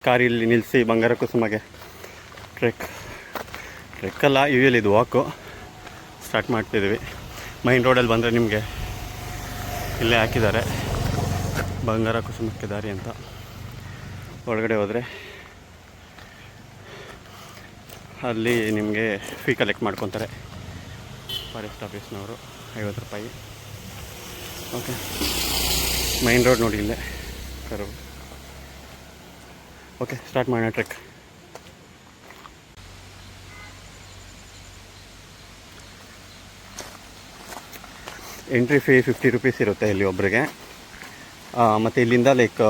ಕಾರಿಲ್ಲಿ ನಿಲ್ಲಿಸಿ ಬಂಗಾರ ಕುಸುಮಗೆ ಟ್ರೆಕ್ಕಲ್ಲ, ಇದು ವಾಕು ಸ್ಟಾರ್ಟ್ ಮಾಡ್ತಿದ್ದೀವಿ. ಮೈನ್ ರೋಡಲ್ಲಿ ಬಂದರೆ ನಿಮಗೆ ಇಲ್ಲೇ ಹಾಕಿದ್ದಾರೆ ಬಂಗಾರ ಕುಸುಮಕ್ಕೆ ದಾರಿ ಅಂತ. ಒಳಗಡೆ ಹೋದರೆ ಅಲ್ಲಿ ನಿಮಗೆ ಫೀ ಕಲೆಕ್ಟ್ ಮಾಡ್ಕೊತಾರೆ ಫಾರೆಸ್ಟ್ ಆಫೀಸ್ನವರು, 50 ರೂಪಾಯಿ. ಓಕೆ, ಮೈನ್ ರೋಡ್ ನೋಡಿ ಇಲ್ಲೇ ಕರ್ವ್. ಓಕೆ, ಸ್ಟಾರ್ಟ್ ಮಾಡೋಣ ಟ್ರೆಕ್. ಎಂಟ್ರಿ ಫೀ 50 ರೂಪೀಸ್ ಇರುತ್ತೆ ಇಲ್ಲಿ ಒಬ್ಬರಿಗೆ. ಮತ್ತು ಇಲ್ಲಿಂದ ಲೈಕ್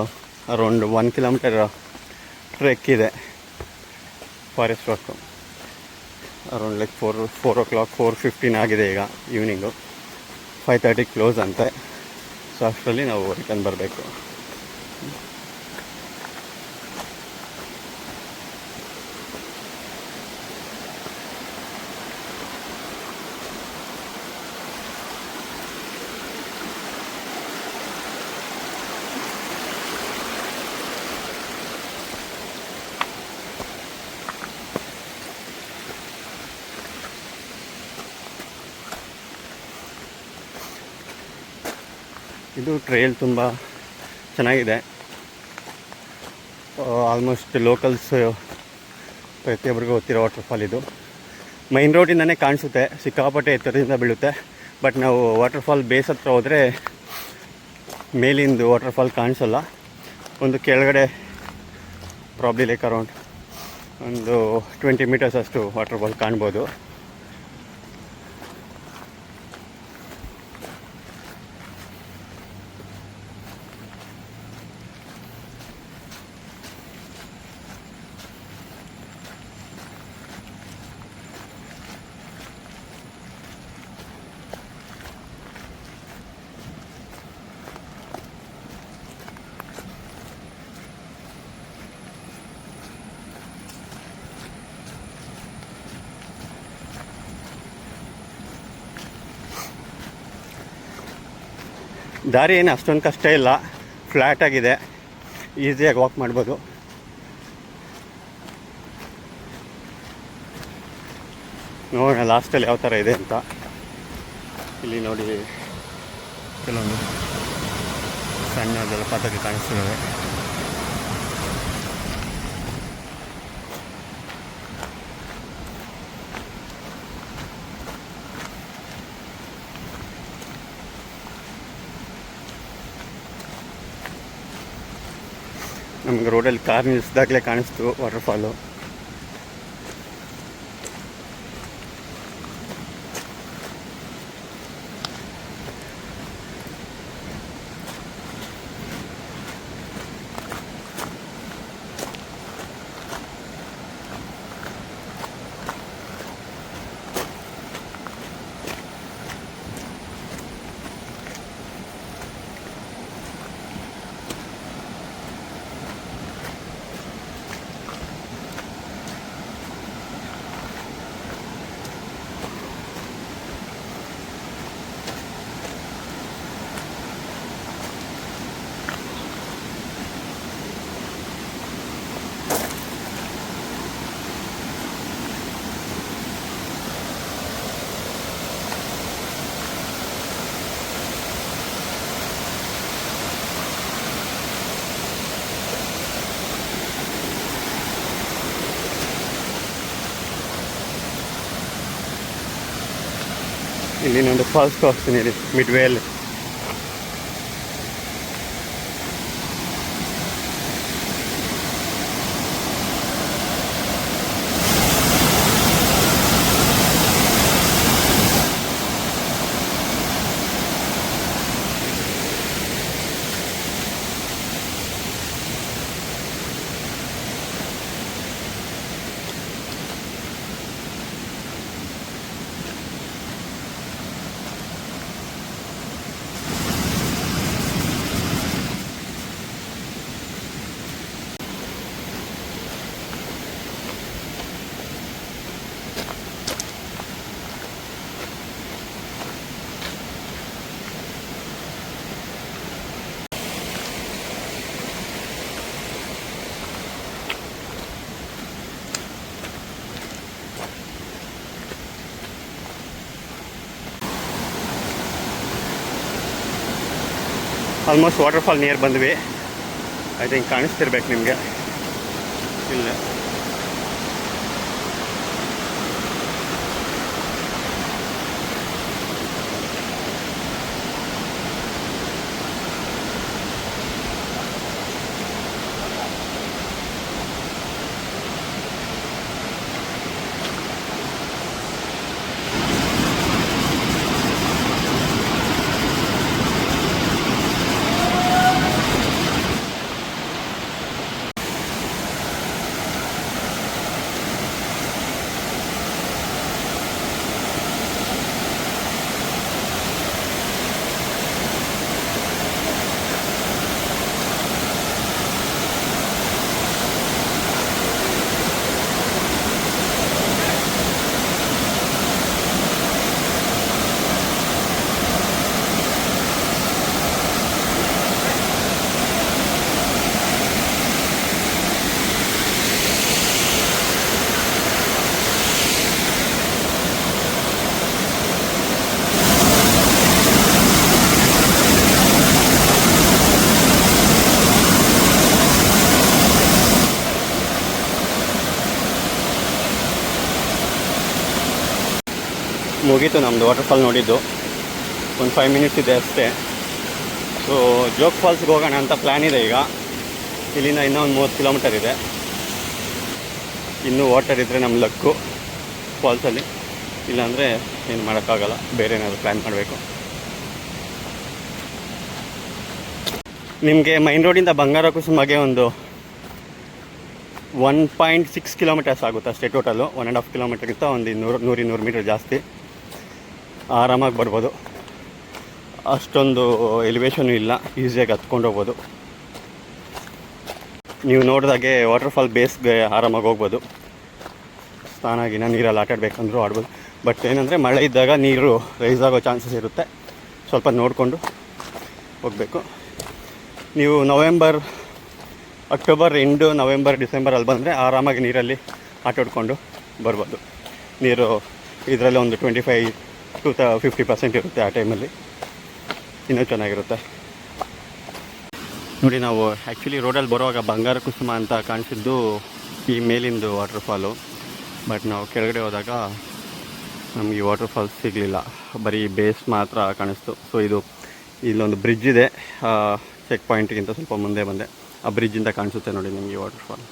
ಅರೌಂಡ್ 1 ಕಿಲೋಮೀಟರ್ ಟ್ರೆಕ್ ಇದೆ forest work. Around like 4 o'clock 4:15 ಆಗಿದೆ ಈಗ ಈವ್ನಿಂಗು. 5:30 ಕ್ಲೋಸ್ ಅಂತೆ. ಸೊ ಅಷ್ಟರಲ್ಲಿ ನಾವು ರಿಟರ್ನ್ ಬರಬೇಕು. ಇದು ಟ್ರೈಲ್ ತುಂಬ ಚೆನ್ನಾಗಿದೆ. ಆಲ್ಮೋಸ್ಟ್ ಲೋಕಲ್ಸ್ ಪ್ರತಿಯೊಬ್ಬರಿಗೂ ಗೊತ್ತಿರೋ ವಾಟರ್ಫಾಲ್ ಇದು. ಮೈನ್ ರೋಡಿಂದನೇ ಕಾಣಿಸುತ್ತೆ, ಸಿಕ್ಕಾಪಟ್ಟೆ ಎತ್ತರದಿಂದ ಬೀಳುತ್ತೆ. ಬಟ್ ನಾವು ವಾಟರ್ಫಾಲ್ ಬೇಸ್ ಹತ್ರ ಹೋದರೆ ಮೇಲಿಂದು ವಾಟರ್ಫಾಲ್ ಕಾಣಿಸಲ್ಲ. ಒಂದು ಕೆಳಗಡೆ ಪ್ರಾಬ್ಲಿ ಲೈಕ್ ಅರೌಂಡ್ ಒಂದು 20 ಮೀಟರ್ಸ್ ಅಷ್ಟು ವಾಟರ್ಫಾಲ್ ಕಾಣ್ಬೋದು. ದಾರಿ ಏನು ಅಷ್ಟೊಂದು ಕಷ್ಟ ಇಲ್ಲ, ಫ್ಲ್ಯಾಟ್ ಆಗಿದೆ, ಈಸಿಯಾಗಿ ವಾಕ್ ಮಾಡ್ಬೋದು. ನೋಡೋಣ ಲಾಸ್ಟಲ್ಲಿ ಯಾವ ಥರ ಇದೆ ಅಂತ. ಇಲ್ಲಿ ನೋಡಿ ಕೆಲವೊಂದು ಸಣ್ಣ ಜಲಪಾತಕ್ಕೆ ಕಾಣಿಸ್ತಿದ್ದಾವೆ. ನಮಗೆ ರೋಡಲ್ಲಿ ಕಾರ್ ನಿಲ್ಲಿಸಿದಾಗಲೇ ಕಾಣಿಸ್ತು ವಾಟರ್ಫಾಲು. ಇಲ್ಲಿ ಒಂದು ಫಾಲ್ಸ್ ತೋರಿಸ್ತೀನಿ ಇಲ್ಲಿ ಮಿಡ್ವೇಯಲ್ಲಿ. ಆಲ್ಮೋಸ್ಟ್ ವಾಟರ್ಫಾಲ್ ನಿಯರ್ ಬಂದ್ವಿ. ಐ ಥಿಂಕ್ ಕಾಣಿಸ್ತಿರ್ಬೇಕು ನಿಮಗೆ. ಇಲ್ಲ ಮುಗೀತು ನಮ್ಮದು ವಾಟರ್ಫಾಲ್ ನೋಡಿದ್ದು. ಒಂದು 5 ಮಿನಿಟ್ಸ್ ಇದೆ ಅಷ್ಟೇ. ಸೊ ಜೋಗ್ ಫಾಲ್ಸ್ಗೆ ಹೋಗೋಣ ಅಂತ ಪ್ಲ್ಯಾನ್ ಇದೆ ಈಗ. ಇಲ್ಲಿಂದ ಇನ್ನೂ ಒಂದು 30 ಕಿಲೋಮೀಟರ್ ಇದೆ. ಇನ್ನೂ ವಾಟರ್ ಇದ್ದರೆ ನಮ್ಮ ಲಕ್ಕು ಫಾಲ್ಸಲ್ಲಿ, ಇಲ್ಲಾಂದರೆ ಏನು ಮಾಡೋಕ್ಕಾಗಲ್ಲ, ಬೇರೆ ಏನಾದರೂ ಪ್ಲ್ಯಾನ್ ಮಾಡಬೇಕು. ನಿಮಗೆ ಮೈನ್ ರೋಡಿಂದ ಬಂಗಾರ ಕುಸುಮಗೆ ಒಂದು 1.6 ಕಿಲೋಮೀಟರ್ಸ್ ಆಗುತ್ತೆ ಅಷ್ಟೇ ಟೋಟಲು. 1.5 ಕಿಲೋಮೀಟರ್ಗಿಂತ ಒಂದು 100-200 ಮೀಟರ್ ಜಾಸ್ತಿ. ಆರಾಮಾಗಿ ಬರ್ಬೋದು. ಅಷ್ಟೊಂದು ಎಲಿವೇಶನು ಇಲ್ಲ, ಈಸಿಯಾಗಿ ಹತ್ಕೊಂಡು ಹೋಗ್ಬೋದು. ನೀವು ನೋಡಿದಾಗೆ ವಾಟರ್ಫಾಲ್ ಬೇಸ್ಗೆ ಆರಾಮಾಗಿ ಹೋಗ್ಬೋದು. ಸ್ನಾನಾಗಿನ ನೀರಲ್ಲಿ ಆಟಾಡಬೇಕಂದ್ರೂ ಆಡ್ಬೋದು. ಬಟ್ ಏನಂದರೆ ಮಳೆ ಇದ್ದಾಗ ನೀರು ರೈಸ್ ಆಗೋ ಚಾನ್ಸಸ್ ಇರುತ್ತೆ. ಸ್ವಲ್ಪ ನೋಡಿಕೊಂಡು ಹೋಗಬೇಕು. ನೀವು ಅಕ್ಟೋಬರ್ ಎಂಡು, ನವೆಂಬರ್, ಡಿಸೆಂಬರಲ್ಲಿ ಬಂದರೆ ಆರಾಮಾಗಿ ನೀರಲ್ಲಿ ಆಟಾಡ್ಕೊಂಡು ಬರ್ಬೋದು. ನೀರು ಇದರಲ್ಲಿ ಒಂದು 25-50% ಇರುತ್ತೆ ಆ ಟೈಮಲ್ಲಿ. ಇನ್ನೂ ಚೆನ್ನಾಗಿರುತ್ತೆ. ನೋಡಿ, ನಾವು ಆ್ಯಕ್ಚುಲಿ ರೋಡಲ್ಲಿ ಬರುವಾಗ ಬಂಗಾರ ಕುಸುಮ ಅಂತ ಕಾಣಿಸಿದ್ದು ಈ ಮೇಲಿಂದು ವಾಟರ್ಫಾಲು. ಬಟ್ ನಾವು ಕೆಳಗಡೆ ಹೋದಾಗ ನಮಗೆ ಈ ವಾಟರ್ಫಾಲ್ಸ್ ಸಿಗಲಿಲ್ಲ, ಬರೀ ಬೇಸ್ ಮಾತ್ರ ಕಾಣಿಸ್ತು. ಸೊ ಇಲ್ಲೊಂದು ಬ್ರಿಡ್ಜ್ ಇದೆ, ಚೆಕ್ ಪಾಯಿಂಟ್ಗಿಂತ ಸ್ವಲ್ಪ ಮುಂದೆ ಬಂದೆ. ಆ ಬ್ರಿಡ್ಜಿಂದ ಕಾಣಿಸುತ್ತೆ ನೋಡಿ ನಿಮಗೆ ಈ ವಾಟರ್ಫಾಲ್.